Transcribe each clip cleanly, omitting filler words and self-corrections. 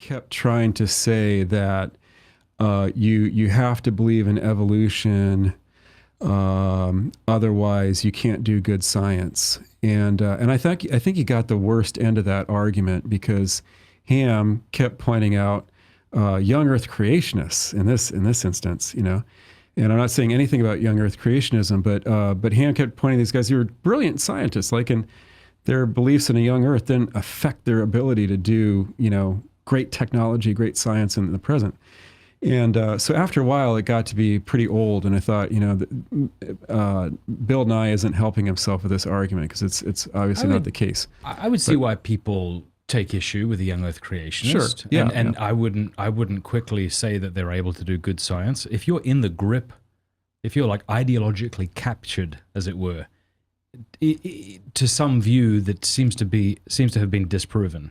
kept trying to say that you have to believe in evolution, otherwise you can't do good science. And I think he got the worst end of that argument, because Ham kept pointing out young Earth creationists in this instance, And I'm not saying anything about young Earth creationism, but Ham kept pointing these guys who were brilliant scientists, and their beliefs in a young Earth didn't affect their ability to do, great technology, great science in the present. And so after a while, it got to be pretty old, and I thought, Bill Nye isn't helping himself with this argument, because it's obviously not the case. I would see why people take issue with the young Earth creationist. Sure. Yeah, and I wouldn't quickly say that they're able to do good science. If you're in the grip, if you're like ideologically captured, as it were, to some view that seems to have been disproven,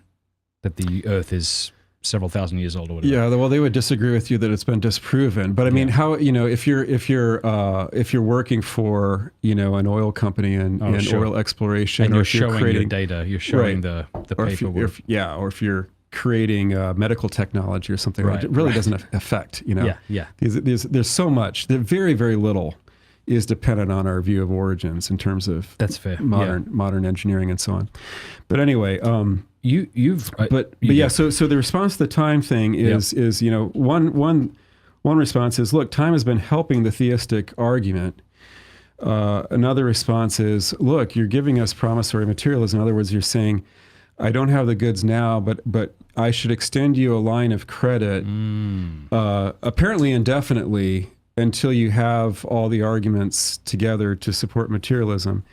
that the Earth is several thousand years old or whatever. Yeah, well, they would disagree with you that it's been disproven. But I mean, how, if you're working for, an oil company and oil exploration, and or you're if you're showing creating your data, you're showing the paperwork. Or if you're creating medical technology or something, it really doesn't affect, Yeah. There's so much that very, very little is dependent on our view of origins in terms of that's fair modern engineering and so on. But anyway, so the response to the time thing is one response is, look, time has been helping the theistic argument. Another response is, look, you're giving us promissory materialism. In other words, you're saying, I don't have the goods now, but I should extend you a line of credit, apparently indefinitely, until you have all the arguments together to support materialism.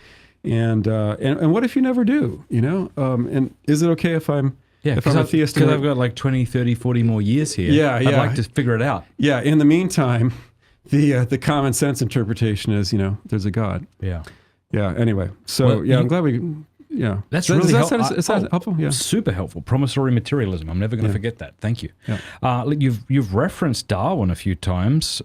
And what if you never do, and is it okay if I'm a theist? Because I've got like 20, 30, 40 more years here. I'd like to figure it out. Yeah. In the meantime, the common sense interpretation is, there's a God. Yeah. Yeah. Anyway. So I'm glad we, That's really helpful. Is that helpful? Yeah. Super helpful. Promissory materialism. I'm never going to forget that. Thank you. Yeah. You've referenced Darwin a few times.